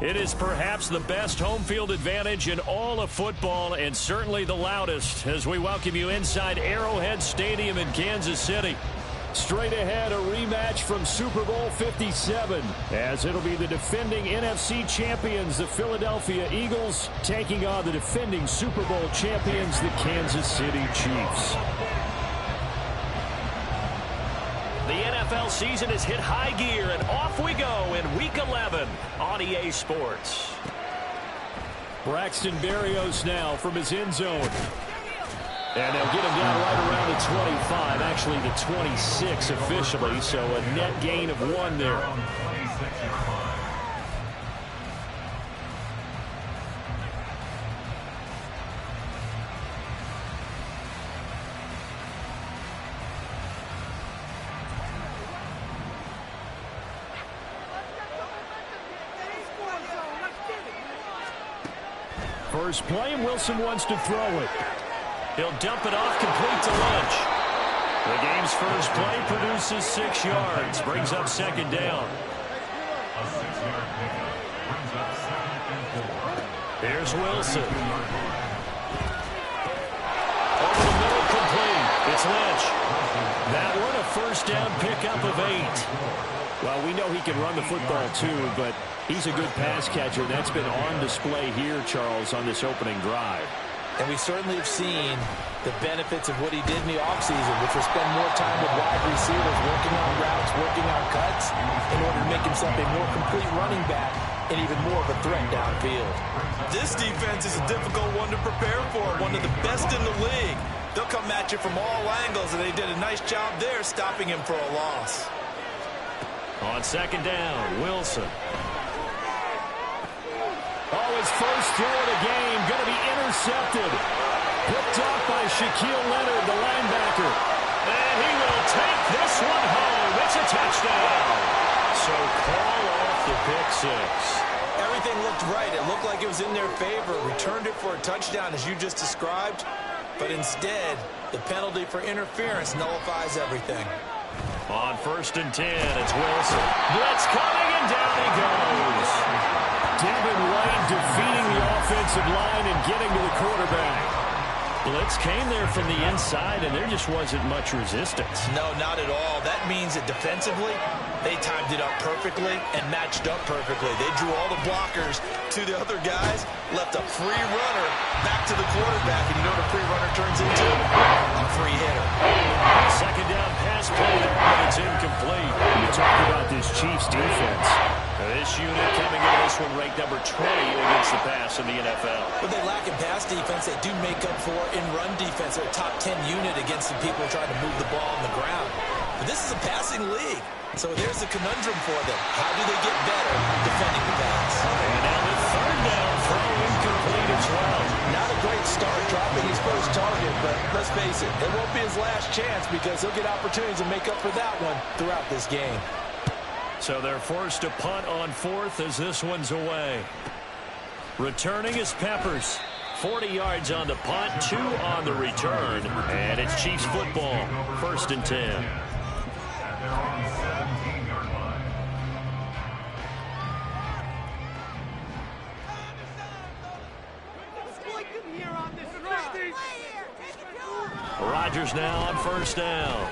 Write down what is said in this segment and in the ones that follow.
It is perhaps the best home field advantage in all of football, and certainly the loudest, as we welcome you inside Arrowhead Stadium in Kansas City. Straight ahead, a rematch from Super Bowl 57, as it'll be the defending NFC champions, the Philadelphia Eagles, taking on the defending Super Bowl champions, the Kansas City Chiefs. The NFL season has hit high gear, and off we go in Week 11 on EA Sports. Braxton Berrios now from his end zone. And they'll get him down right around the 25, actually the 26 officially, so a net gain of 1 there. First play, and Wilson wants to throw it. He'll dump it off complete to Lynch. The game's first play produces 6 yards. Brings up second down. Here's Wilson. Over the middle, complete. It's Lynch. That one a first down pickup of 8. Well, we know he can run the football too, but he's a good pass catcher. That's been on display here, Charles, on this opening drive. And we certainly have seen the benefits of what he did in the offseason, which was spend more time with wide receivers, working on routes, working on cuts, in order to make himself a more complete running back and even more of a threat downfield. This defense is a difficult one to prepare for, one of the best in the league. They'll come at you from all angles, and they did a nice job there stopping him for a loss. On second down, Wilson. Oh, his first throw of the game going to be intercepted. Picked off by Shaquille Leonard, the linebacker. And he will take this one home. It's a touchdown. So call off the pick 6. Everything looked right. It looked like it was in their favor. Returned it for a touchdown, as you just described. But instead, the penalty for interference nullifies everything. On first and 10, it's Wilson. Blitz coming, and down he goes. Devin White defeating the offensive line and getting to the quarterback. Blitz came there from the inside, and there just wasn't much resistance. No, not at all. That means that defensively, they timed it up perfectly and matched up perfectly. They drew all the blockers to the other guys, left a free runner back to the quarterback, and you know what a free runner turns into? A free hitter. Second down pass play there, but it's incomplete. You talk about this Chiefs defense. This unit coming into this one ranked number 20 against the pass in the NFL. When they lack in pass defense, they do make up for in run defense. They're a top 10 unit against the people trying to move the ball on the ground. But this is a passing league, so there's a conundrum for them. How do they get better defending the pass? And now the third down throw incomplete as well. Not a great start dropping his first target, but let's face it, it won't be his last chance because he'll get opportunities to make up for that one throughout this game. So they're forced to punt on 4th as this one's away. Returning is Peppers. 40 yards on the punt, 2 on the return. And it's Chiefs football, first and 10. Rodgers now on first down.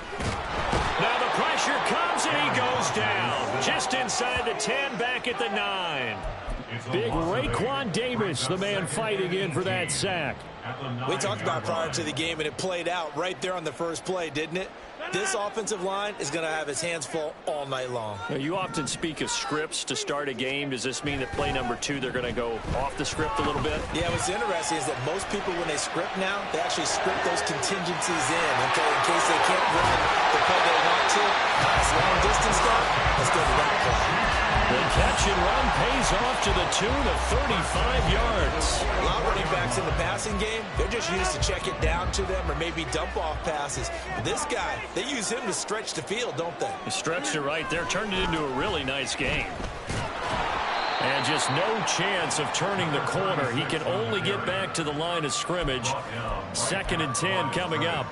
Now the pressure comes and he goes down. Just inside the 10, back at the 9. Big Raekwon Davis, the man fighting in for that sack. We talked about prior to the game, and it played out right there on the first play, didn't it? This offensive line is going to have his hands full all night long. You often speak of scripts to start a game. Does this mean that play number 2, they're going to go off the script a little bit? Yeah, what's interesting is that most people, when they script now, they actually script those contingencies in, okay, in case they can't run the play they want to. Pass long distance stuff, let's go to that play. The catch and run pays off to the tune of 35 yards. A lot of running backs in the passing game, they're just used to check it down to them or maybe dump off passes. But this guy, they use him to stretch the field, don't they? He stretched it right there, turned it into a really nice game. And just no chance of turning the corner. He can only get back to the line of scrimmage. Second and 10 coming up.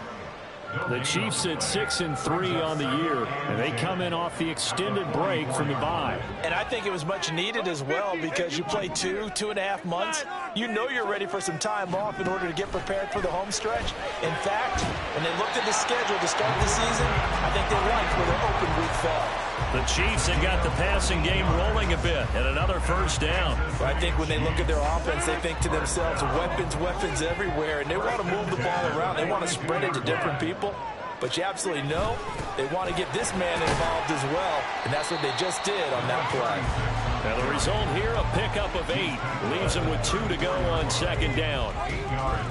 The Chiefs at 6-3 on the year, and they come in off the extended break from the bye. And I think it was much needed as well because you play 2.5 months. You know you're ready for some time off in order to get prepared for the home stretch. In fact, when they looked at the schedule to start the season, I think they liked where their open week fell. The Chiefs have got the passing game rolling a bit and another first down. I think when they look at their offense, they think to themselves, weapons, weapons everywhere, and they want to move the ball around. They want to spread it to different people. But you absolutely know they want to get this man involved as well, and that's what they just did on that play. And the result here, a pickup of 8. Leaves them with 2 to go on second down.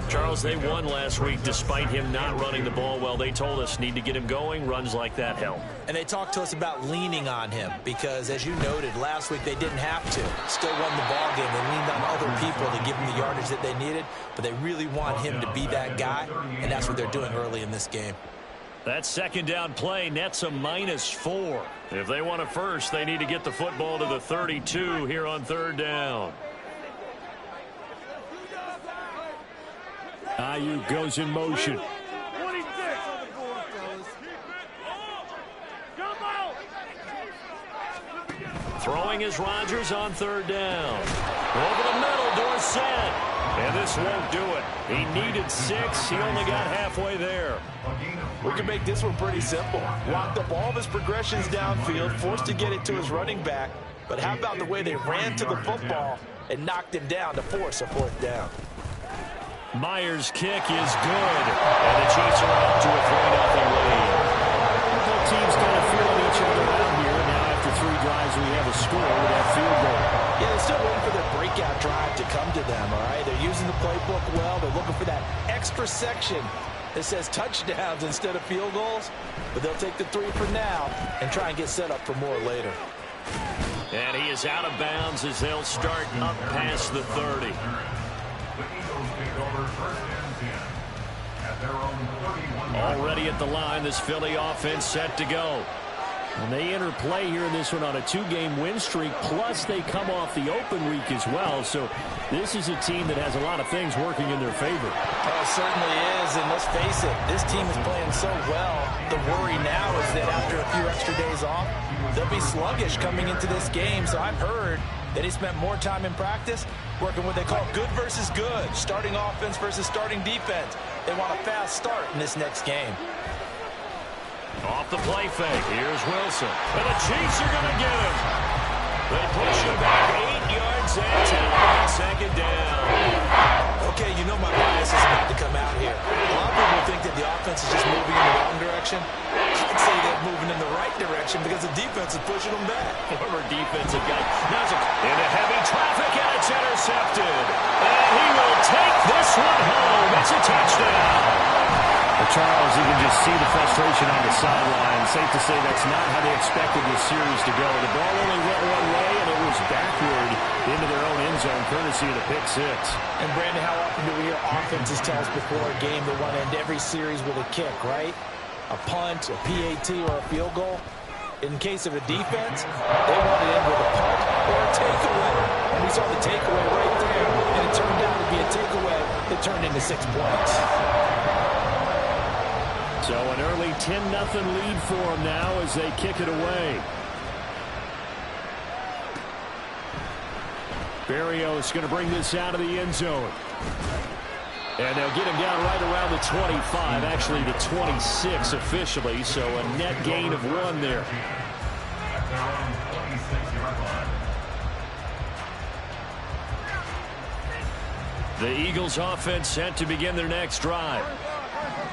Charles, they won last week despite him not running the ball well. They told us need to get him going. Runs like that help. And they talked to us about leaning on him because, as you noted, last week they didn't have to. Still won the ball game. They leaned on other people to give them the yardage that they needed, but they really want him to be that guy, and that's what they're doing early in this game. That second down play nets a -4. If they want a first, they need to get the football to the 32 here on third down. Ayuk goes in motion. Throwing is Rodgers on third down. Over the middle, Dorsett. And this won't do it. He needed 6. He only got halfway there. We can make this one pretty simple. Locked up all of his progressions downfield, forced to get it to his running back. But how about the way they ran to the football and knocked him down to force a fourth down? Myers' kick is good. And the Chiefs are out to a 3-0 lead. Both teams kind of feeling each other out here. Now after 3 drives, we have a score with that field goal. Yeah, they're still waiting for their breakout drive to come to them, all right? They're using the playbook well. They're looking for that extra section that says touchdowns instead of field goals. But they'll take the 3 for now and try and get set up for more later. And he is out of bounds as they'll start up past the 30. Already at the line, this Philly offense set to go. And they enter play here in this one on a 2-game win streak, plus they come off the open week as well. So this is a team that has a lot of things working in their favor. Oh, it certainly is, and let's face it, this team is playing so well. The worry now is that after a few extra days off, they'll be sluggish coming into this game. So I've heard that he spent more time in practice working what they call good versus good, starting offense versus starting defense. They want a fast start in this next game. Off the play fake, here's Wilson. And the Chiefs are going to get him. They push him back 8 yards and 10 on second down. Okay, you know my bias is about to come out here. A lot of people think that the offense is just moving in the wrong direction. I'd say they're moving in the right direction because the defense is pushing them back. Former defensive guy. Now into heavy traffic, and it's intercepted. And he will take this one home. It's a touchdown. Charles, you can just see the frustration on the sideline. Safe to say that's not how they expected this series to go. The ball only went one way, and it was backward into their own end zone, courtesy of the pick 6. And, Brandon, how often do we hear offenses tell us before a game they want to end every series with a kick, right? A punt, a PAT, or a field goal. In case of a defense, they want to end with a punt or a takeaway. And we saw the takeaway right there, and it turned out to be a takeaway that turned into 6 points. So an early 10-0 lead for them now as they kick it away. Berrios going to bring this out of the end zone. And they'll get him down right around the 25, actually the 26 officially, so a net gain of 1 there. The Eagles offense set to begin their next drive.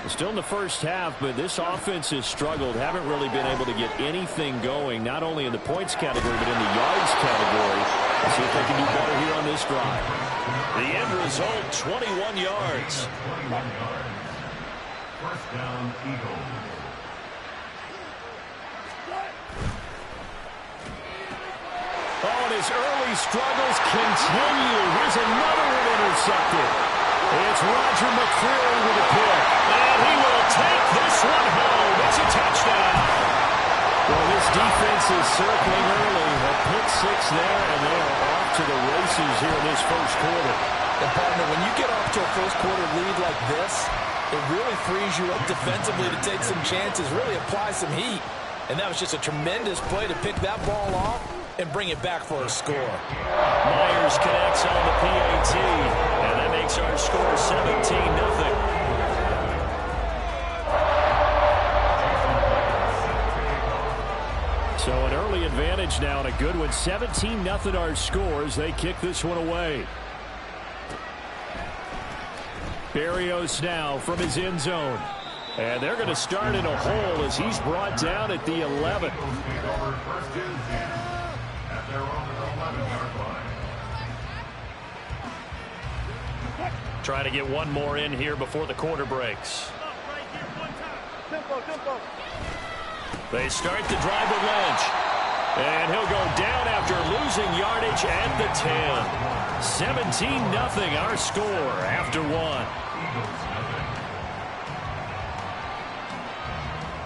Still in the first half, but this offense has struggled. Haven't really been able to get anything going, not only in the points category, but in the yards category. Let's see if they can do better here on this drive. The end result, 21 yards. First down, Eagles. Oh, and his early struggles continue. Here's another one intercepted. It's Roger McCreary with a pick. And he will take this one home. It's a touchdown. Well, this defense is circling early. A pick 6 there, and they are off to the races here in this first quarter. And, partner, when you get off to a first quarter lead like this, It really frees you up defensively to take some chances, really apply some heat. And that was just a tremendous play to pick that ball off and bring it back for a score. Myers connects on the PAT, and that makes our score 17-0. So an early advantage now and a good one. 17-0 our scores. They kick this one away. Berrios now from his end zone. And they're going to start in a hole as he's brought down at the 11. Trying to get one more in here before the quarter breaks. They start the drive with Lynch. And he'll go down after losing yardage at the 10. 17-0 our score after one.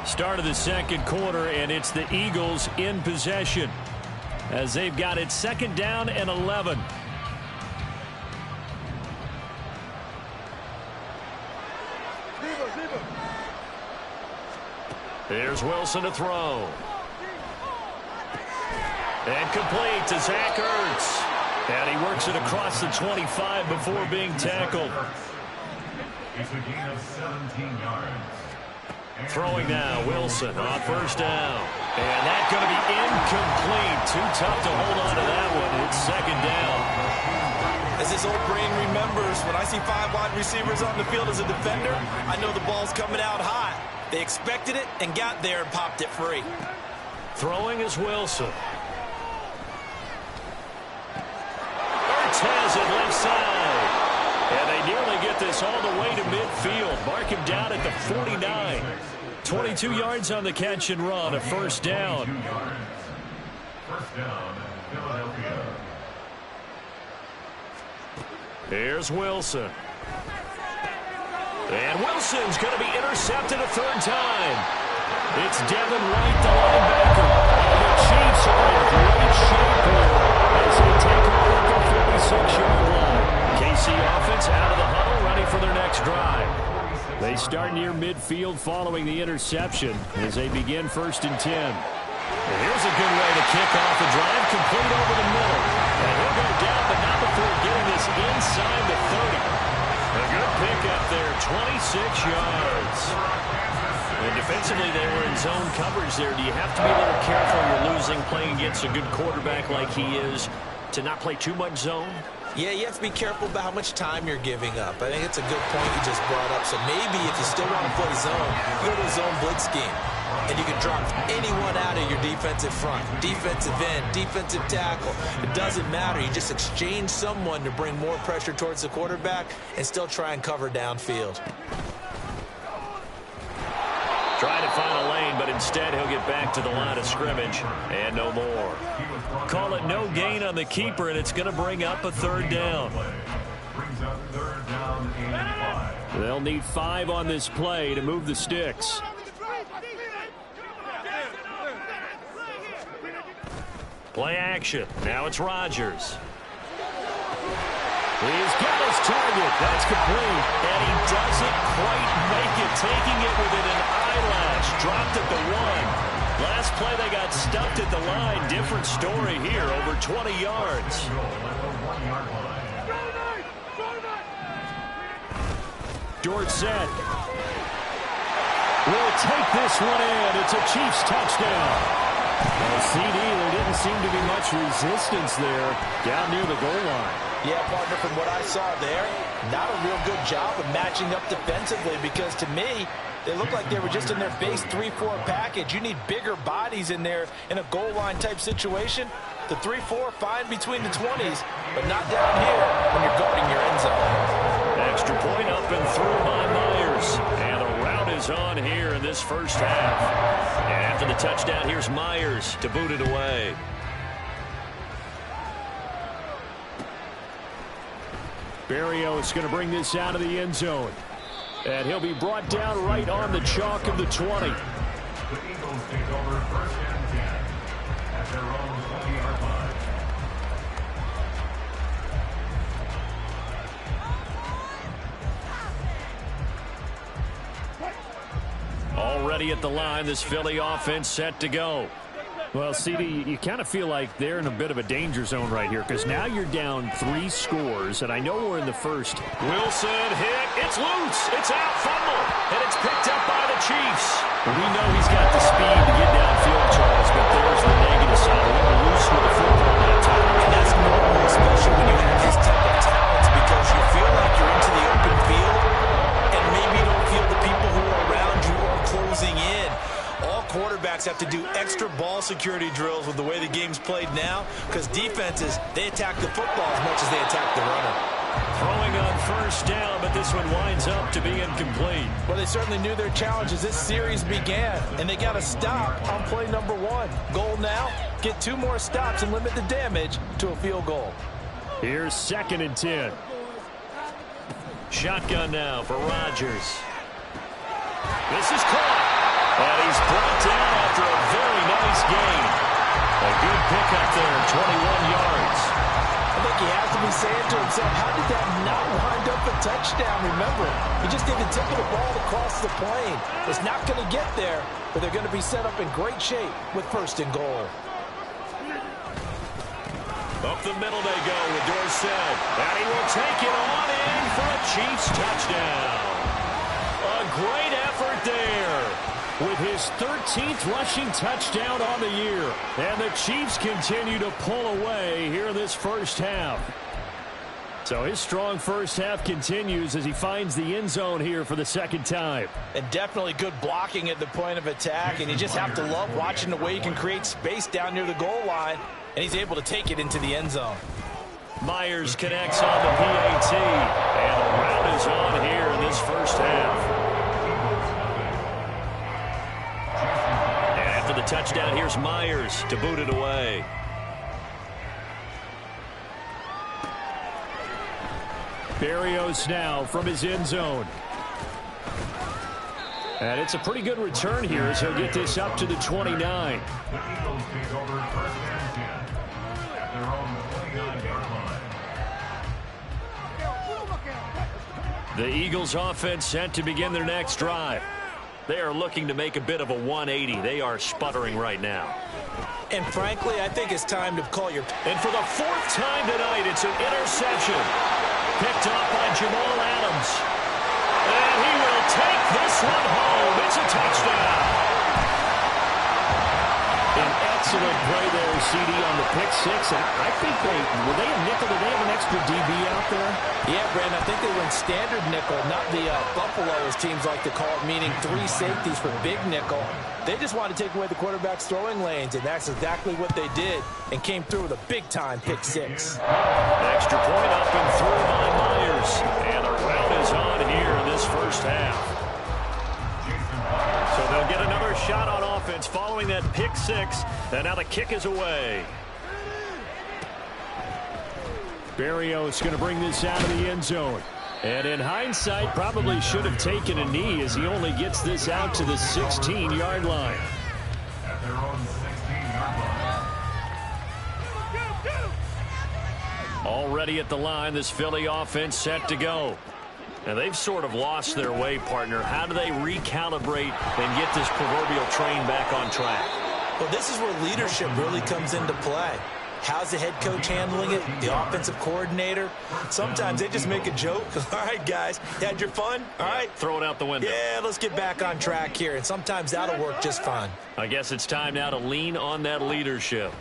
Start of the second quarter, and it's the Eagles in possession as they've got it second down and 11. Here's Wilson to throw. And complete to Zach Ertz. And he works it across the 25 before being tackled. It's a gain of 17 yards. Throwing now, Wilson on first down. And that's going to be incomplete. Too tough to hold on to that one. It's second down. As this old brain remembers, when I see 5 wide receivers on the field as a defender, I know the ball's coming out hot. They expected it and got there and popped it free. Throwing is Wilson. Ertz has it left side. And they nearly get this all the way to midfield. Mark him down at the 49. 22 yards on the catch and run, a first down. First down, Philadelphia. Here's Wilson. And Wilson's going to be intercepted a third time. It's Devin White, the linebacker. And the Chiefs are in great shape here as they take over at the 46-yard line. KC offense out of the huddle, ready for their next drive. They start near midfield following the interception as they begin first and 10. And here's a good way to kick off the drive, complete over the middle. And he'll go down, but not before getting this inside the 30. A good pickup there, 26 yards. And defensively, they were in zone coverage there. Do you have to be a little careful when you're losing, playing against a good quarterback like he is, to not play too much zone? Yeah, you have to be careful about how much time you're giving up. I think it's a good point you just brought up. So maybe if you still want to play zone, you go to a zone blitz scheme. And you can drop anyone out of your defensive front, defensive end, defensive tackle. It doesn't matter. You just exchange someone to bring more pressure towards the quarterback and still try and cover downfield. Trying to find a lane, but instead he'll get back to the line of scrimmage and no more. Call it no gain on the keeper, and it's going to bring up a third down. Brings up third down and 5. They'll need 5 on this play to move the sticks. Play action. Now it's Rodgers. He's got his target. That's complete. And he doesn't quite make it, taking it within an eyelash. Dropped at the 1. Last play they got stuffed at the line. Different story here, over 20 yards. Dorsett will take this one in. It's a Chiefs touchdown. Well, CD, there didn't seem to be much resistance there down near the goal line. Yeah, partner, from what I saw there, not a real good job of matching up defensively because to me, they look like they were just in their base 3-4 package. You need bigger bodies in there in a goal line type situation. The 3-4, fine between the 20s, but not down here when you're guarding your end zone. Extra point up and through by Myers. And the route is on here in this first half. And after the touchdown, here's Myers to boot it away. Berrios going to bring this out of the end zone. And he'll be brought down right on the chalk of the 20. The Eagles take over first and 10 at their own 20-yard line. Already at the line, this Philly offense set to go. Well, CD, you kind of feel like they're in a bit of a danger zone right here because now you're down 3 scores, and I know we're in the first. Wilson hit. It's loose. It's out. Fumble. And it's picked up by the Chiefs. We know he's got the speed to get downfield, Charles, but there's the negative side. A little loose with the football that time. And that's normal, especially when you have his type of talents, because you feel like you're into the open field and maybe you don't feel the people who are around you are closing in. All quarterbacks have to do extra ball security drills with the way the game's played now because defenses, they attack the football as much as they attack the runner. Throwing on first down, but this one winds up to be incomplete. Well, they certainly knew their challenge as this series began, and they got to stop on play number 1. Goal now, get 2 more stops and limit the damage to a field goal. Here's 2nd and 10. Shotgun now for Rodgers. This is caught. And he's brought down after a very nice gain. A good pickup there, 21 yards. I think he has to be saying to himself, how did that not wind up a touchdown? Remember, he just did the tip of the ball across the plane. It's not going to get there, but they're going to be set up in great shape with 1st and goal. Up the middle they go with Dorsett. And he will take it on in for a Chiefs touchdown. A great effort there. With his 13th rushing touchdown on the year. And the Chiefs continue to pull away here in this first half. So his strong first half continues as he finds the end zone here for the 2nd time. And definitely good blocking at the point of attack. And you just have to love watching the way he can create space down near the goal line. And he's able to take it into the end zone. Myers connects on the PAT. And the route is on here in this first half. The touchdown, here's Myers to boot it away. Berrios now from his end zone. And it's a pretty good return here as he'll get this up to the 29. The Eagles take over 1st and 10 at their own 29-yard line. The Eagles offense set to begin their next drive. They are looking to make a bit of a 180. They are sputtering right now. And frankly, I think it's time to call your... And for the 4th time tonight, it's an interception. Picked off by Jamal Adams. And he will take this one home. It's a touchdown. An excellent play there, CD, on the pick 6. And I think were they a nickel? Did they have an extra DB out there? Yeah, Brandon, I think they went standard nickel, not the Buffalo, as teams like to call it, meaning 3 safeties for big nickel. They just wanted to take away the quarterback's throwing lanes, and that's exactly what they did, and came through with a big-time pick 6. Extra point up and through by Myers. And the route is on here in this first half. So they'll get another shot on offense following that pick 6, and now the kick is away. Berrios going to bring this out of the end zone. And in hindsight, probably should have taken a knee as he only gets this out to the 16-yard line. At their own 16-yard line. Already at the line, this Philly offense set to go. And they've sort of lost their way, partner. How do they recalibrate and get this proverbial train back on track? Well, this is where leadership really comes into play. How's the head coach handling it? The offensive coordinator? Sometimes they just make a joke. All right, guys, you had your fun? All right. Throw it out the window. Yeah, let's get back on track here. And sometimes that'll work just fine. I guess it's time now to lean on that leadership.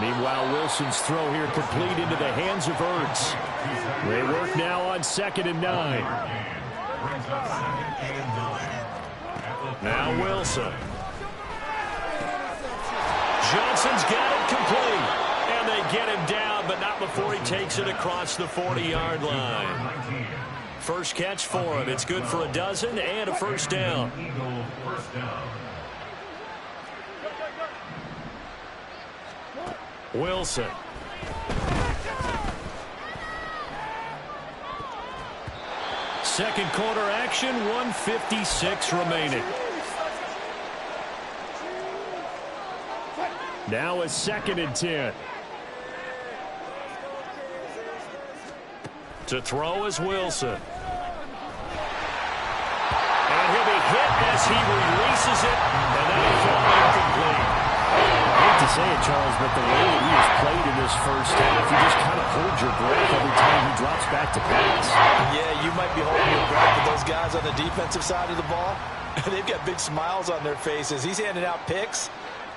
Meanwhile, Wilson's throw here complete into the hands of Ertz. They work now on 2nd and 9. Now Wilson. Johnson's got it complete. And they get him down, but not before he takes it across the 40-yard line. First catch for him. It's good for a dozen and a first down. Wilson. Second quarter action, 1:56 remaining. Now a 2nd and 10. To throw is Wilson. And he'll be he releases it, and that is all incomplete. I hate to say it, Charles, but the way that he has played in this first half, you just kind of hold your breath every time he drops back to pass. Yeah, you might be holding your breath, but those guys on the defensive side of the ball, they've got big smiles on their faces. He's handing out picks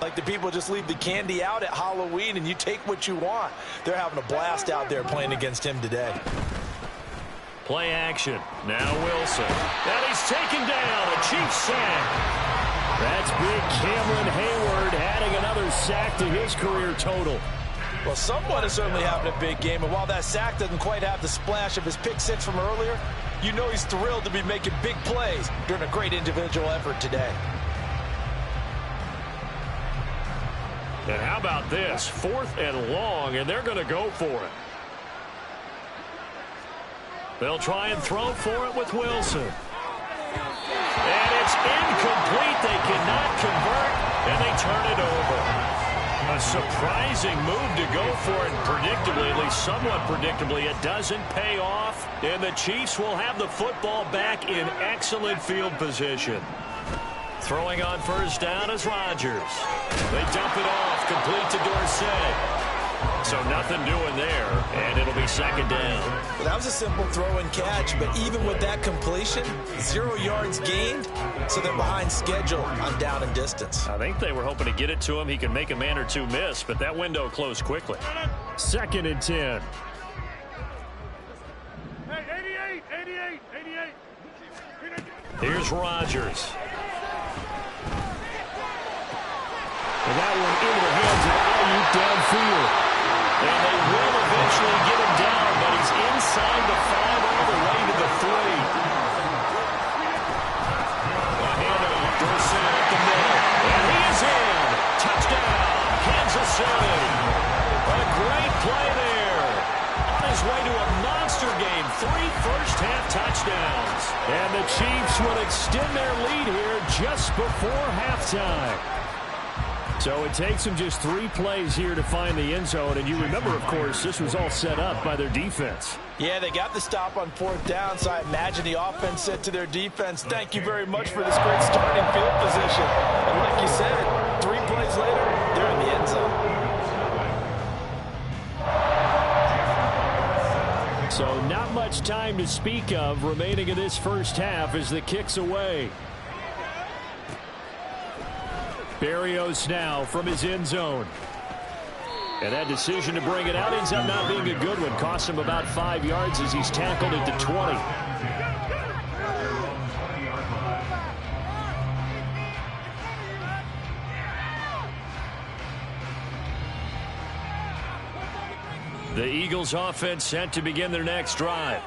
like the people just leave the candy out at Halloween and you take what you want. They're having a blast out there playing against him today. Play action. Now Wilson. And he's taken down. A Chiefs sack. That's big Cameron Hayward adding another sack to his career total. Well, someone is certainly having a big game, and while that sack doesn't quite have the splash of his pick six from earlier, you know he's thrilled to be making big plays during a great individual effort today. And how about this? 4th and long, and they're going to go for it. They'll try and throw for it with Wilson. And it's incomplete. They cannot convert, and they turn it over. A surprising move to go for it, predictably, at least somewhat predictably. It doesn't pay off, and the Chiefs will have the football back in excellent field position. Throwing on first down is Rodgers. They dump it off, complete to Dorsett. So nothing doing there, and it'll be 2nd down. Well, that was a simple throw and catch, but even with that completion, 0 yards gained, so they're behind schedule on down and distance. I think they were hoping to get it to him. He could make a man or two miss, but that window closed quickly. 2nd and 10. Hey, 88. Here's Rodgers. And that one into the hands of Ayuk downfield. And they will eventually get him down, but he's inside the 5 all the way to the 3. A handoff, Dorsett at the middle. And he is in. Touchdown, Kansas City. A great play there. On his way to a monster game. 3 first-half touchdowns. And the Chiefs will extend their lead here just before halftime. So it takes them just 3 plays here to find the end zone. And you remember, of course, this was all set up by their defense. Yeah, they got the stop on 4th down, so I imagine the offense said to their defense, thank you very much for this great starting field position. And like you said, 3 plays later, they're in the end zone. So not much time to speak of remaining in this first half as the kick's away. Berrios now from his end zone. And that decision to bring it out ends up not being a good one. Cost him about 5 yards as he's tackled at the 20. The Eagles offense set to begin their next drive.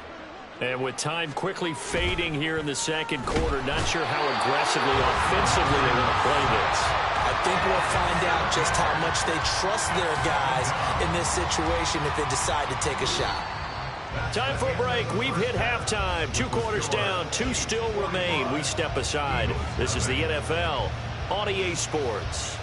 And with time quickly fading here in the 2nd quarter, not sure how aggressively, offensively they want to play this. I think we'll find out just how much they trust their guys in this situation if they decide to take a shot. Time for a break. We've hit halftime. 2 quarters down, 2 still remain. We step aside. This is the NFL on EA Sports.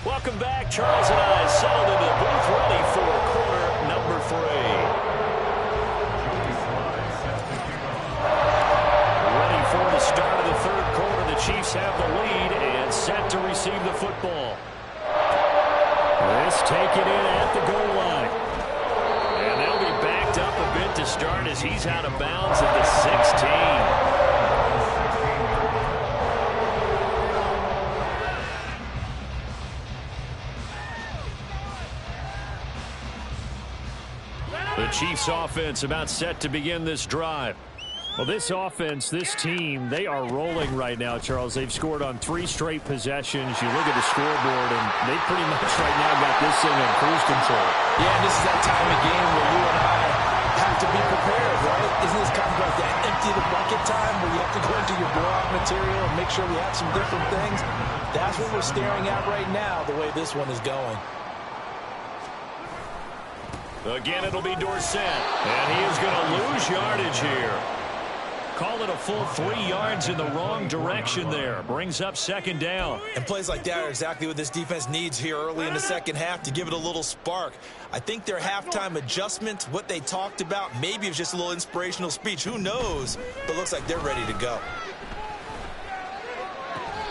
Welcome back. Charles and I settled into the booth ready for quarter number 3. Ready for the start of the 3rd quarter. The Chiefs have the lead and set to receive the football. This taken in at the goal line. And they'll be backed up a bit to start as he's out of bounds at the 16. The Chiefs offense about set to begin this drive. Well, this offense, this team, they are rolling right now, Charles. They've scored on 3 straight possessions. You look at the scoreboard, and they pretty much right now got this thing on cruise control. Yeah, and this is that time of game where you and I have to be prepared, right? Isn't this kind of like that empty the bucket time where you have to go into your blowout material and make sure we have some different things? That's what we're staring at right now, the way this one is going. Again, it'll be Dorsett, and he is going to lose yardage here. Call it a full 3 yards in the wrong direction there. Brings up second down. And plays like that are exactly what this defense needs here early in the second half to give it a little spark. I think their halftime adjustment, what they talked about, maybe it's just a little inspirational speech. Who knows? But looks like they're ready to go.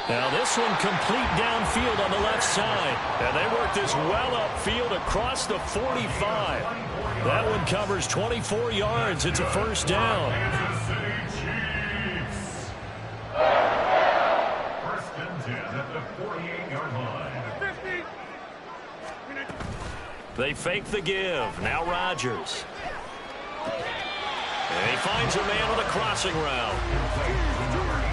Now this one complete downfield on the left side. And they work this well upfield across the 45. That one covers 24 yards. It's a first down. First and 10 at the 48-yard line. They fake the give. Now Rodgers. And he finds a man on a crossing route.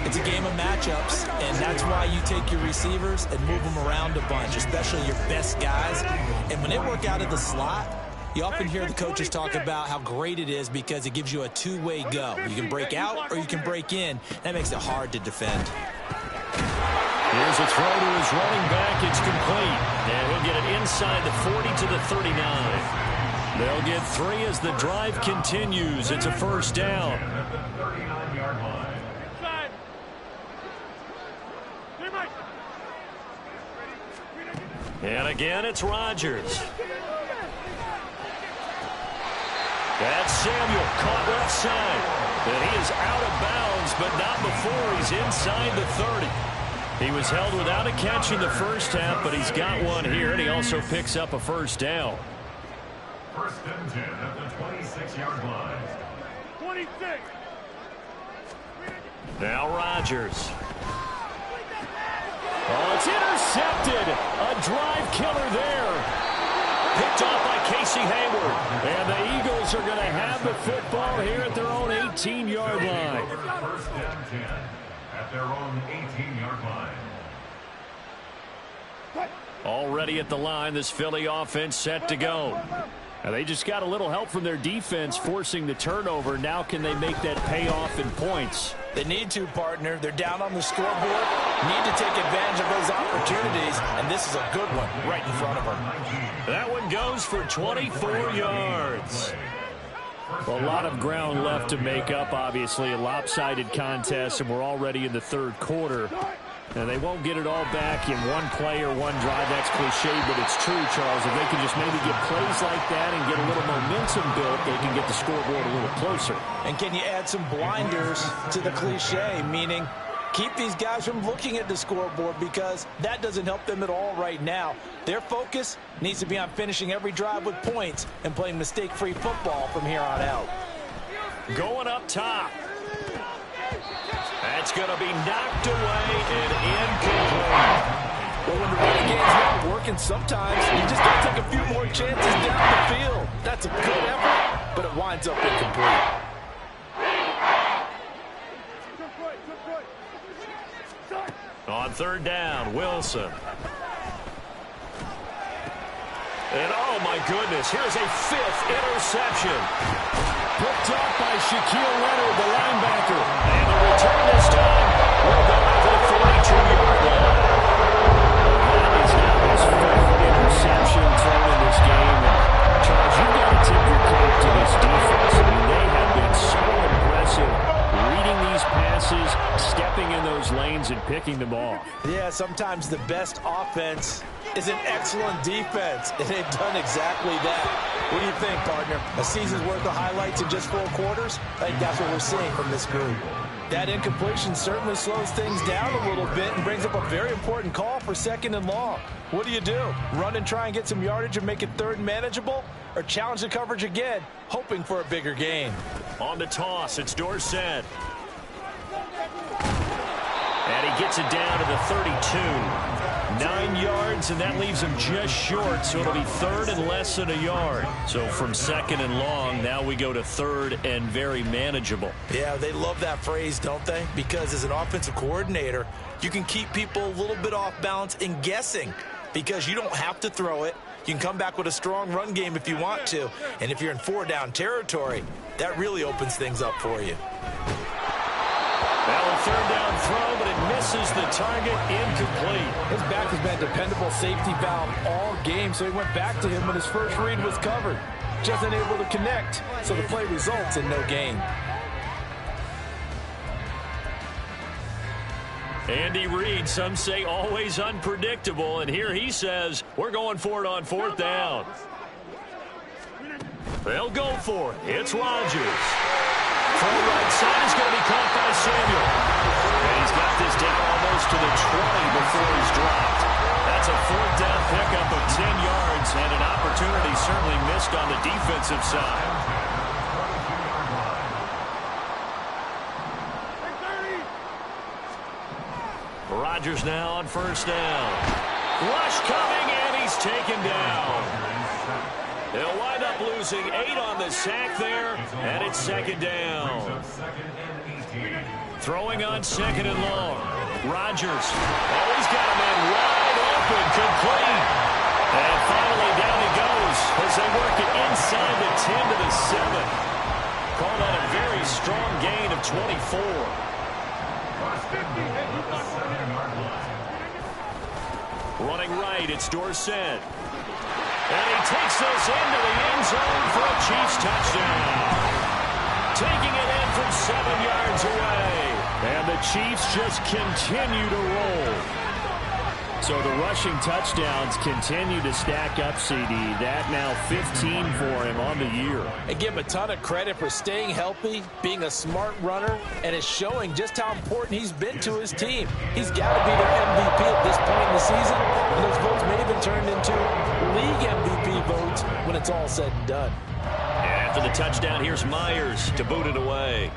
It's a game of matchups, and that's why you take your receivers and move them around a bunch, especially your best guys. And when they work out of the slot, you often hear the coaches talk about how great it is because it gives you a two-way go. You can break out or you can break in. That makes it hard to defend. Here's a throw to his running back. It's complete. And he'll get it inside the 40 to the 39. They'll get 3 as the drive continues. It's a first down. At the 39-yard line. And again, it's Rodgers. That's Samuel, caught left side. And he is out of bounds, but not before he's inside the 30. He was held without a catch in the first half, but he's got one here, and he also picks up a first down. First and 10 at the 26-yard line. 26. Now Rodgers. Oh, it's intercepted. A drive killer there. Picked off by Casey Hayward. And the Eagles are going to have the football here at their own 18-yard line. First and 10 at their own 18-yard line. Already at the line, this Philly offense set to go. And they just got a little help from their defense forcing the turnover. Now can they make that pay off in points? They need to, partner. They're down on the scoreboard. Need to take advantage of those opportunities, and this is a good one right in front of them. That one goes for 24 yards. A lot of ground left to make up, obviously. A lopsided contest, and we're already in the third quarter. And they won't get it all back in one play or one drive. That's cliche, but it's true, Charles. If they can just maybe get plays like that and get a little momentum built, they can get the scoreboard a little closer. And can you add some blinders to the cliche, meaning keep these guys from looking at the scoreboard because that doesn't help them at all right now. Their focus needs to be on finishing every drive with points and playing mistake-free football from here on out. Going up top. That's going to be knocked away and incomplete. Well, when the running game's not working, sometimes you just got to take a few more chances down the field. That's a good effort, but it winds up incomplete. On third down, Wilson. And oh my goodness, here's a 5th interception. Picked up by Shaquille Leonard, the linebacker. And the return this time will go to the 42-yard line. That is now his 5th interception thrown in this game. And Charles, you've got to tip your cap to this defense. I mean, they have been so impressive reading these passes, stepping in those lanes and picking them off. Yeah, sometimes the best offense is an excellent defense, and they've done exactly that. What do you think, partner? A season's worth of highlights in just 4 quarters? I think that's what we're seeing from this group. That incompletion certainly slows things down a little bit and brings up a very important call for 2nd and long. What do? Run and try and get some yardage and make it 3rd and manageable? Or challenge the coverage again, hoping for a bigger gain? On the toss, it's Dorsett. And he gets it down to the 32. 9 yards, and that leaves him just short, so it'll be 3rd and less than a yard. So from 2nd and long, now we go to 3rd and very manageable. Yeah, they love that phrase, don't they? Because as an offensive coordinator, you can keep people a little bit off balance and guessing because you don't have to throw it. You can come back with a strong run game if you want to. And if you're in 4-down territory, that really opens things up for you. Well, a 3rd down throw, but it misses the target, incomplete. His back has been a dependable safety valve all game, so he went back to him when his first read was covered. Just unable to connect, so the play results in no gain. Andy Reid, some say always unpredictable, and here he says, we're going for it on 4th down. They'll go for it. It's Rodgers. From right side is going to be caught by Samuel. And he's got this down almost to the 20 before he's dropped. That's a 4th down pickup of 10 yards, and an opportunity certainly missed on the defensive side. Rodgers now on 1st down. Rush coming, and he's taken down. They'll wind up losing 8 on the sack there, and it's 2nd down. Throwing on 2nd and long. Rodgers. Oh, he's got a man wide open, complete. And finally down he goes as they work it inside the 10 to the 7. Call that a very strong gain of 24. Running right, it's Dorsett. And he takes us into the end zone for a Chiefs touchdown. Taking it in from 7 yards away. And the Chiefs just continue to roll. So the rushing touchdowns continue to stack up, CD. That now 15 for him on the year. And give him a ton of credit for staying healthy, being a smart runner, and it's showing just how important he's been to his team. He's got to be their MVP at this point in the season, and those votes may have been turned into league MVP votes when it's all said and done. And after the touchdown, here's Myers to boot it away.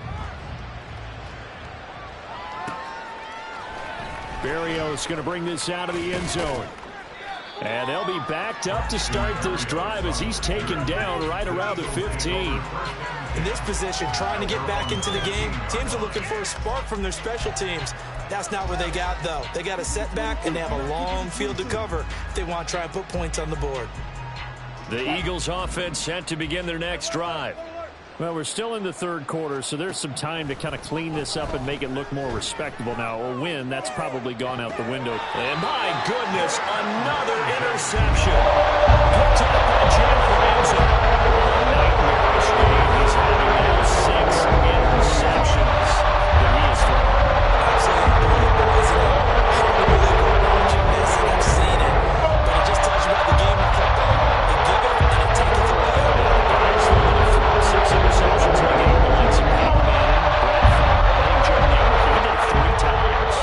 Berrios going to bring this out of the end zone. And they'll be backed up to start this drive as he's taken down right around the 15. In this position, trying to get back into the game, teams are looking for a spark from their special teams. That's not what they got, though. They got a setback, and they have a long field to cover if they want to try and put points on the board. The Eagles offense set to begin their next drive. Well, we're still in the 3rd quarter, so there's some time to kind of clean this up and make it look more respectable. Now, a win, that's probably gone out the window. And my goodness, another interception. Picked up by Jalen Ramsey. Nightmarish game. He's having now 6 interceptions that he has thrown. Absolutely, isn't it? Hard to believe we're watching this, and I've seen it. But it just tells you about the game of football. They give it, and it takes it away. 6 interceptions in the game. The likes of Peyton Manning, Brett Favre, and Joe Namath. He did it 3 times.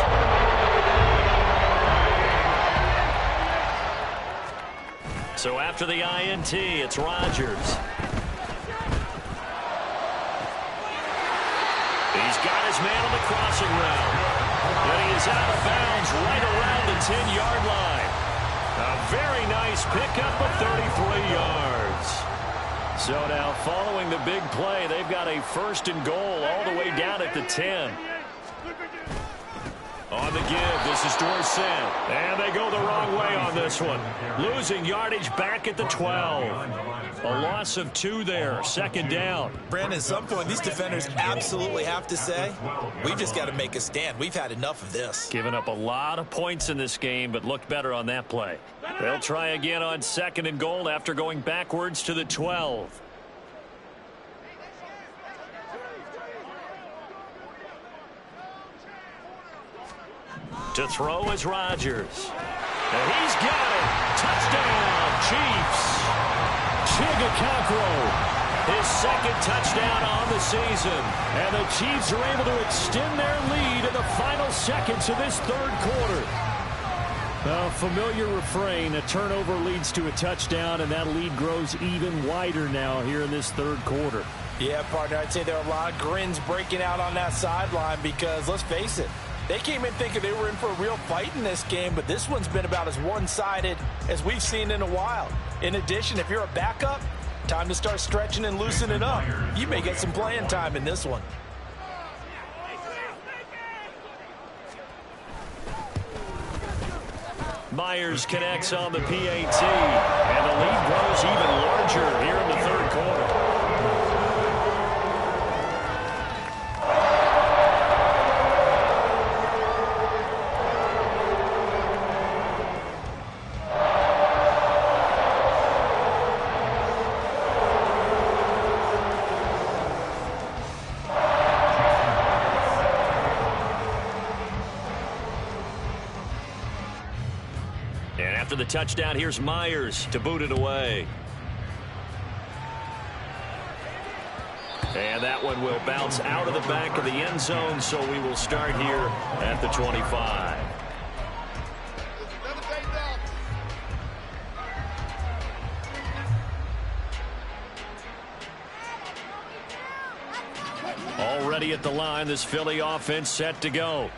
So after the INT, it's Rodgers. He's got his man on the crossing route. And he is out of bounds right around the 10-yard line. A very nice pickup of 33 yards. So now following the big play, they've got a 1st and goal all the way down at the 10. On the give, this is Dorsett. And they go the wrong way on this one. Losing yardage back at the 12. A loss of 2 there, 2nd down. Brandon, at some point, these defenders absolutely have to say, we've just got to make a stand. We've had enough of this. Given up a lot of points in this game, but looked better on that play. They'll try again on 2nd and goal after going backwards to the 12. To throw is Rodgers. And he's got it. Touchdown, Chiefs. Chigacancro, his 2nd touchdown on the season. And the Chiefs are able to extend their lead in the final seconds of this 3rd quarter. A familiar refrain, a turnover leads to a touchdown, and that lead grows even wider now here in this 3rd quarter. Yeah, partner, I'd say there are a lot of grins breaking out on that sideline because, let's face it, they came in thinking they were in for a real fight in this game, but this one's been about as one-sided as we've seen in a while. In addition, if you're a backup, time to start stretching and loosening up. You may get some playing time in this one. Myers connects on the PAT, and the lead grows even larger here in the 3rd quarter. After the touchdown, here's Myers to boot it away. And that one will bounce out of the back of the end zone, so we will start here at the 25. Already at the line, this Philly offense set to go.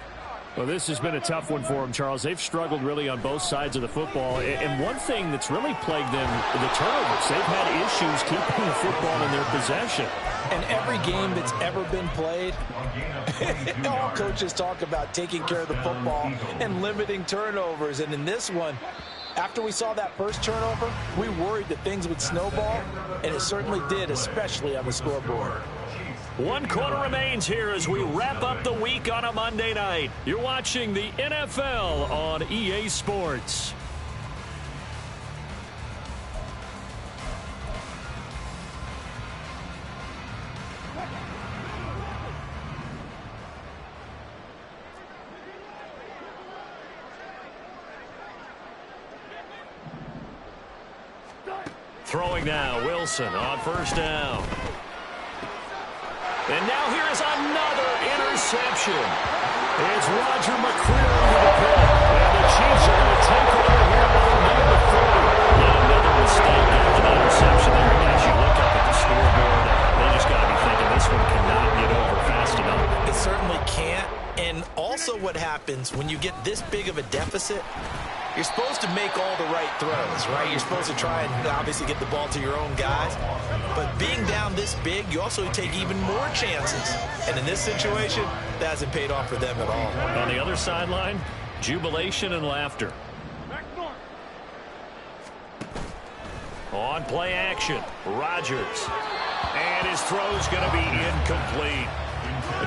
Well, this has been a tough one for them, Charles. They've struggled really on both sides of the football. And one thing that's really plagued them, the turnovers. They've had issues keeping the football in their possession. And every game that's ever been played, all coaches talk about taking care of the football and limiting turnovers. And in this one, after we saw that first turnover, we worried that things would snowball, and it certainly did, especially on the scoreboard. 1 quarter remains here as we wrap up the week on a Monday night. You're watching the NFL on EA Sports. Throwing now, Wilson on first down. And now here is another interception. It's Roger McCreary with the pick. And the Chiefs are going to take over here near the 40. Yeah, another mistake after the interception there. And as you look up at the scoreboard, they just got to be thinking this one cannot get over fast enough. It certainly can't. And also what happens when you get this big of a deficit, you're supposed to make all the right throws, right? You're supposed to try and obviously get the ball to your own guys. But being down this big, you also take even more chances. And in this situation, that hasn't paid off for them at all. On the other sideline, jubilation and laughter. On play action, Rodgers. And his throw's going to be incomplete.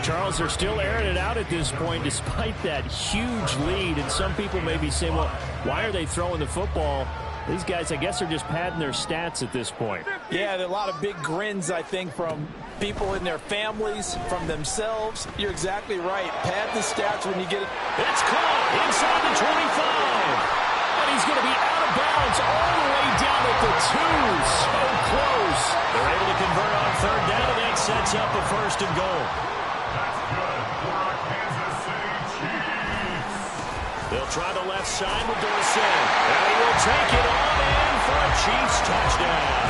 Charles, they're still airing it out at this point despite that huge lead. And some people may be saying, well, why are they throwing the football? These guys, I guess, are just padding their stats at this point. Yeah, there are a lot of big grins, I think, from people in their families, from themselves. You're exactly right. Pad the stats when you get it. It's caught inside the 25. And he's going to be out of bounds all the way down at the 2. So close. They're able to convert on third down, and that sets up a first and goal. They'll try the left side with Dorsey. And he will take it on in for a Chiefs touchdown.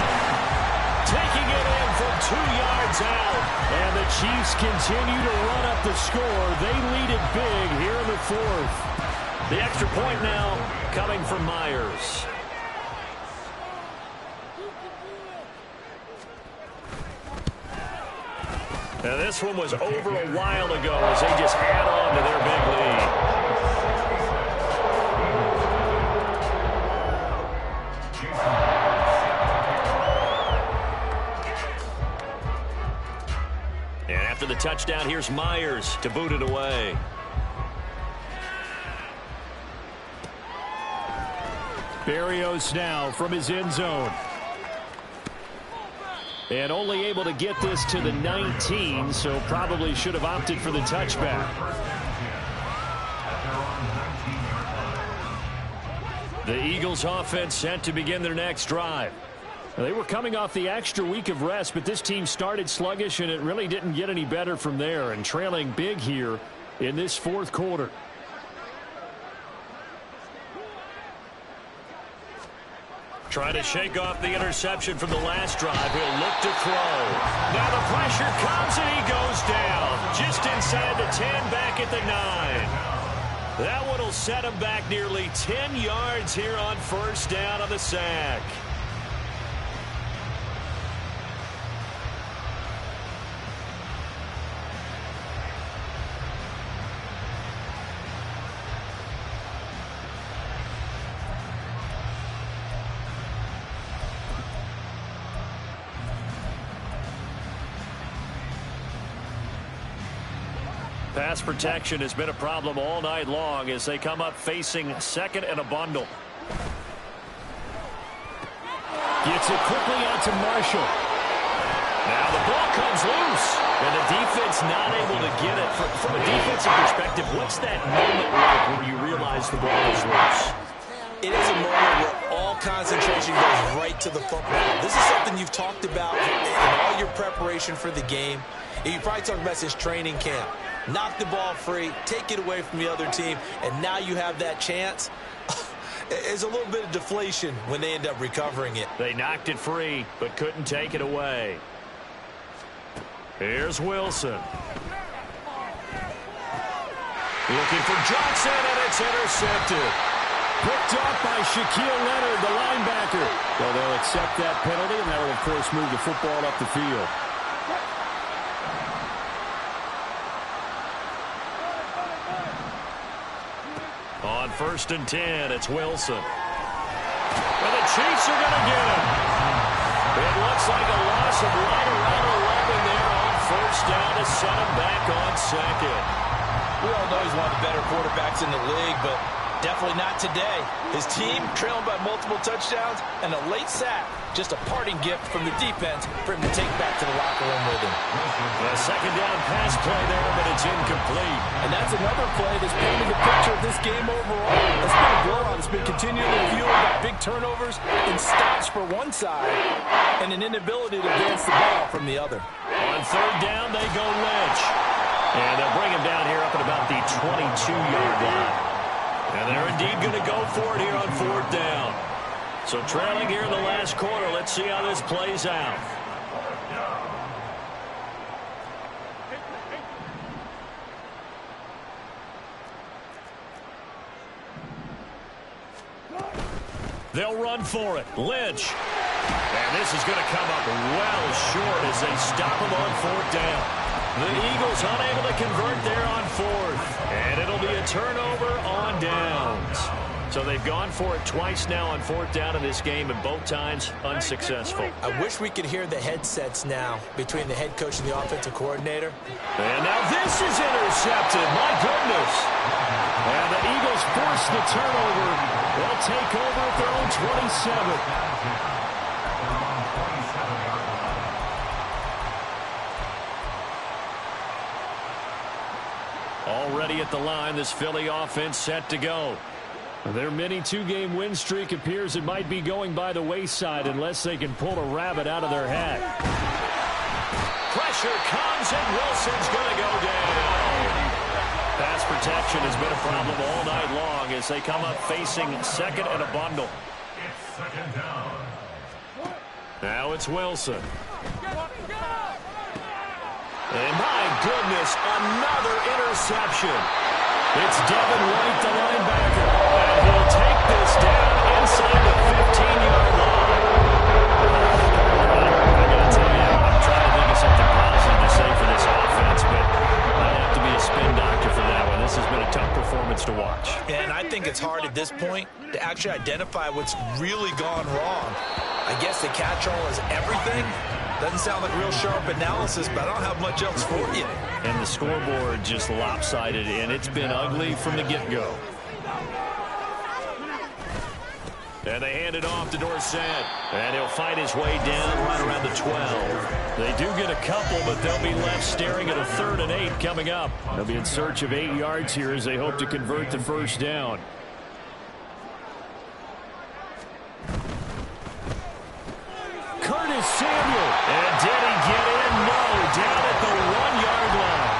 Taking it in from 2 yards out. And the Chiefs continue to run up the score. They lead it big here in the 4th. The extra point now coming from Myers. Now this one was over a while ago as they just add on to their big lead. And after the touchdown, here's Myers to boot it away. Berrios now from his end zone. And only able to get this to the 19, so probably should have opted for the touchback. The Eagles offense set to begin their next drive. They were coming off the extra week of rest, but this team started sluggish, and it really didn't get any better from there, and trailing big here in this 4th quarter. Trying to shake off the interception from the last drive. He'll look to throw. Now the pressure comes, and he goes down. Just inside the 10, back at the 9. That one will set him back nearly 10 yards here on first down on the sack. Pass protection has been a problem all night long as they come up facing second and a bundle. Gets it quickly out to Marshall. Now the ball comes loose, and the defense not able to get it. From a defensive perspective, what's that moment like when you realize the ball is loose? It is a moment where all concentration goes right to the football. This is something you've talked about in all your preparation for the game. And you probably talked about since training camp. Knock the ball free, take it away from the other team, and now you have that chance. There's a little bit of deflation when they end up recovering it. They knocked it free, but couldn't take it away. Here's Wilson. Looking for Johnson, and it's intercepted. Picked off by Shaquille Leonard, the linebacker. Well, they'll accept that penalty, and that will, of course, move the football up the field. On 1st and 10, it's Wilson. And the Chiefs are going to get him. It looks like a loss of right around 11 there on 1st down to set him back on 2nd. We all know he's one of the better quarterbacks in the league, but definitely not today. His team trailing by multiple touchdowns and a late sack. Just a parting gift from the defense for him to take back to the locker room with him. A 2nd down pass play there, but it's incomplete. And that's another play that's painted the picture of this game overall. It's been a blowout. It's been continually fueled by big turnovers and stops for one side and an inability to advance the ball from the other. On 3rd down, they go Lynch. And they'll bring him down here up at about the 22-yard line. And they're indeed going to go for it here on 4th down. So trailing here in the last quarter, let's see how this plays out. They'll run for it. Lynch. And this is going to come up well short as they stop him on 4th down. The Eagles unable to convert there on 4th. And it'll be a turnover on downs. So they've gone for it twice now on 4th down in this game, and both times unsuccessful. I wish we could hear the headsets now between the head coach and the offensive coordinator. And now this is intercepted. My goodness. And the Eagles force the turnover. They'll take over at their own 27. Already at the line, this Philly offense set to go. Their mini 2-game win streak appears it might be going by the wayside unless they can pull a rabbit out of their hat. Pressure comes, and Wilson's going to go down. Pass protection has been a problem all night long as they come up facing 2nd and a bundle. It's 2nd down. Now it's Wilson. And my goodness, another interception. It's Devin White, the linebacker, and he'll take this down inside the 15-yard line. I got to tell you, I'm trying to think of something positive to say for this offense, but I have to be a spin doctor for that one. This has been a tough performance to watch. And I think it's hard at this point to actually identify what's really gone wrong. I guess the catch-all is everything. Doesn't sound like real sharp analysis, but I don't have much else for you. And the scoreboard just lopsided, and it's been ugly from the get-go. And they hand it off to Dorsett. And he'll fight his way down right around the 12. They do get a couple, but they'll be left staring at a 3rd and 8 coming up. They'll be in search of 8 yards here as they hope to convert the 1st down. Curtis Samuel. And did he get in? No. Down at the 1-yard line.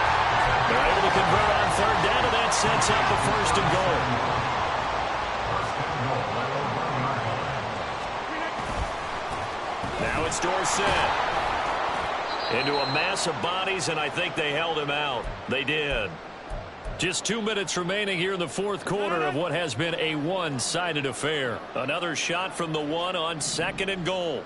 They're able to convert on 3rd down, and that sets up the 1st and goal. Now it's Dorsett. Into a mass of bodies, and I think they held him out. They did. Just 2 minutes remaining here in the 4th quarter of what has been a one-sided affair. Another shot from the 1 on 2nd and goal.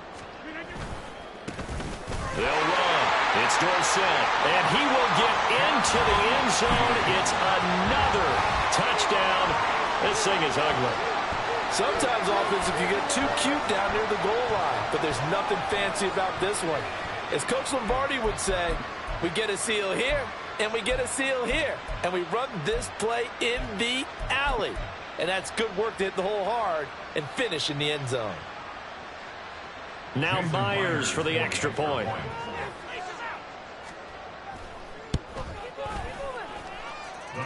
They'll run. It's Dorsett. And he will get into the end zone. It's another touchdown. This thing is ugly. Sometimes offense, if you get too cute down near the goal line, but there's nothing fancy about this one. As Coach Lombardi would say, we get a seal here, and we get a seal here, and we run this play in the alley. And that's good work to hit the hole hard and finish in the end zone. Now Myers for the extra point.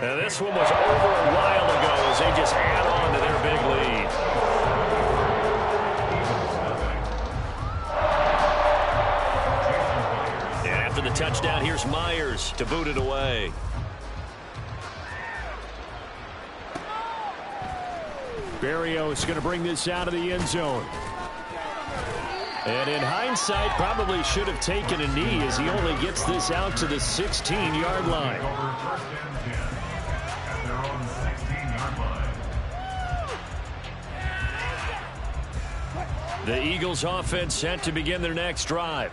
And this one was over a while ago as they just add on to their big lead. touchdown, here's Myers to boot it away. Berrios going to bring this out of the end zone. And in hindsight, probably should have taken a knee as he only gets this out to the 16-yard line. The Eagles offense set to begin their next drive.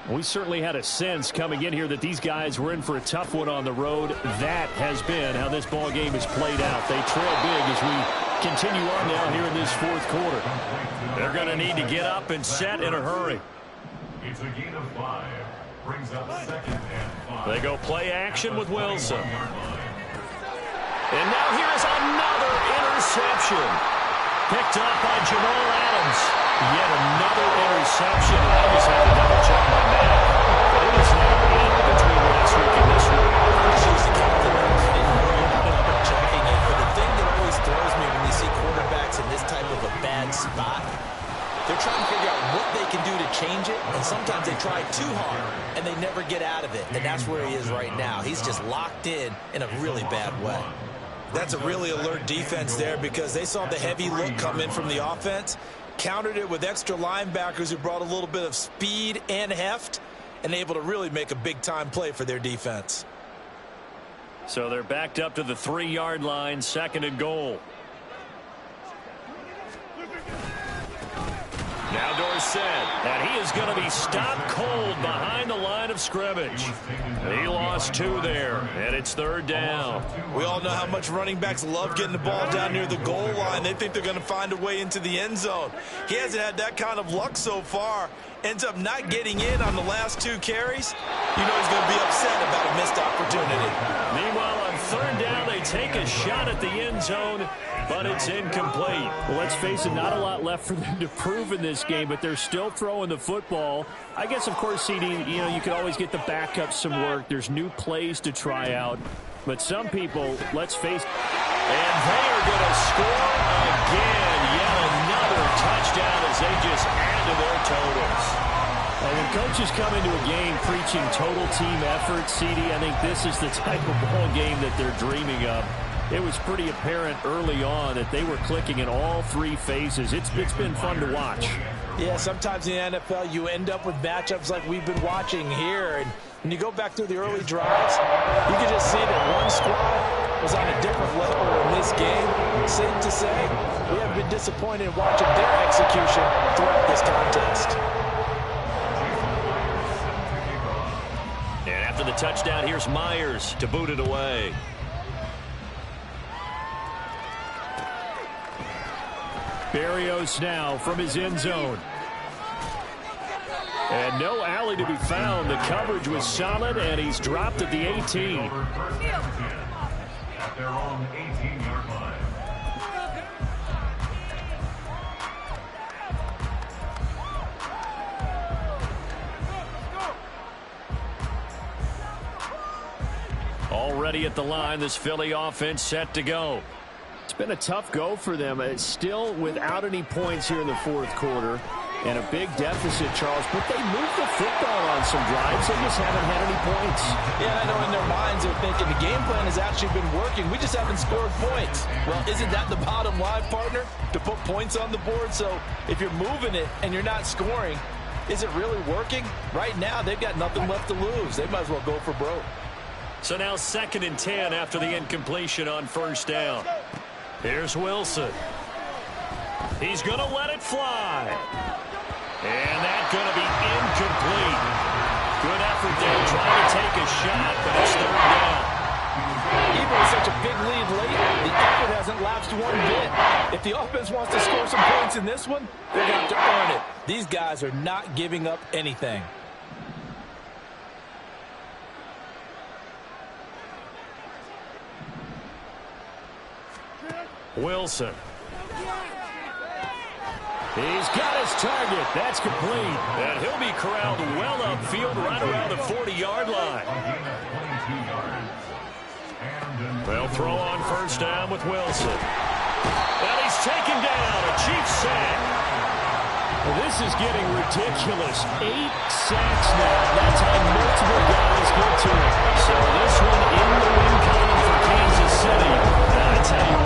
We certainly had a sense coming in here that these guys were in for a tough one on the road. That has been how this ball game has played out. They trail big as we continue on now here in this fourth quarter. They're going to need to get up and set in a hurry. It's a gain of 5. Brings up 2nd and 5. They go play action with Wilson. And now here's another interception. Picked up by Jamal Adams. Yet another interception. I just had to double check my math. But it is now 8 between last week and this week. She's the captain. Didn't worry about checking it. But the thing that always throws me when you see quarterbacks in this type of a bad spot, they're trying to figure out what they can do to change it, and sometimes they try too hard, and they never get out of it. And that's where he is right now. He's just locked in a really bad way. That's a really alert defense there because they saw the heavy look come in from the offense, countered it with extra linebackers who brought a little bit of speed and heft, and able to really make a big-time play for their defense. So they're backed up to the 3-yard line, 2nd and goal. Now Dorsett, and he is going to be stopped cold behind the line of scrimmage. He lost 2 there, and it's 3rd down. We all know how much running backs love getting the ball down near the goal line. They think they're going to find a way into the end zone. He hasn't had that kind of luck so far. Ends up not getting in on the last 2 carries. You know he's going to be upset about a missed opportunity. Meanwhile, on 3rd down, they take a shot at the end zone, but it's incomplete. Well, let's face it, not a lot left for them to prove in this game, but they're still throwing the football. I guess, of course, CD, you could always get the backup some work. There's new plays to try out. But some people, let's face it. And they are going to score again. Yet another touchdown as they just add to their totals. Well, when coaches come into a game preaching total team effort, CD, I think this is the type of ball game that they're dreaming of. It was pretty apparent early on that they were clicking in all 3 phases. It's been fun to watch. Yeah, sometimes in the NFL you end up with matchups like we've been watching here. And when you go back through the early drives, you can just see that one squad was on a different level in this game. Safe to say, we have been disappointed in watching their execution throughout this contest. And after the touchdown, here's Myers to boot it away. Berrios now from his end zone. And no alley to be found. The coverage was solid, and he's dropped at the 18. At their own 18-yard line. Already at the line, this Philly offense set to go. It's been a tough go for them. It's still without any points here in the fourth quarter. And a big deficit, Charles. But they moved the football on some drives. They just haven't had any points. Yeah, I know in their minds they're thinking the game plan has actually been working. We just haven't scored points. Well, isn't that the bottom line, partner? To put points on the board. So if you're moving it and you're not scoring, is it really working? Right now, they've got nothing left to lose. They might as well go for broke. So now 2nd and 10 after the incompletion on 1st down. Here's Wilson. He's going to let it fly. And that's going to be incomplete. Good effort there trying to take a shot, but it's 3rd down. Even with such a big lead late, the effort hasn't lapsed one bit. If the offense wants to score some points in this one, they're going to have to earn it. These guys are not giving up anything. Wilson. He's got his target. That's complete. And he'll be corralled well upfield right around the 40-yard line. They'll throw on 1st down with Wilson. And he's taken down. A Chiefs sack. Well, this is getting ridiculous. 8 sacks now. That's how multiple guys get to it. So this one in the win column for Kansas City. That's how you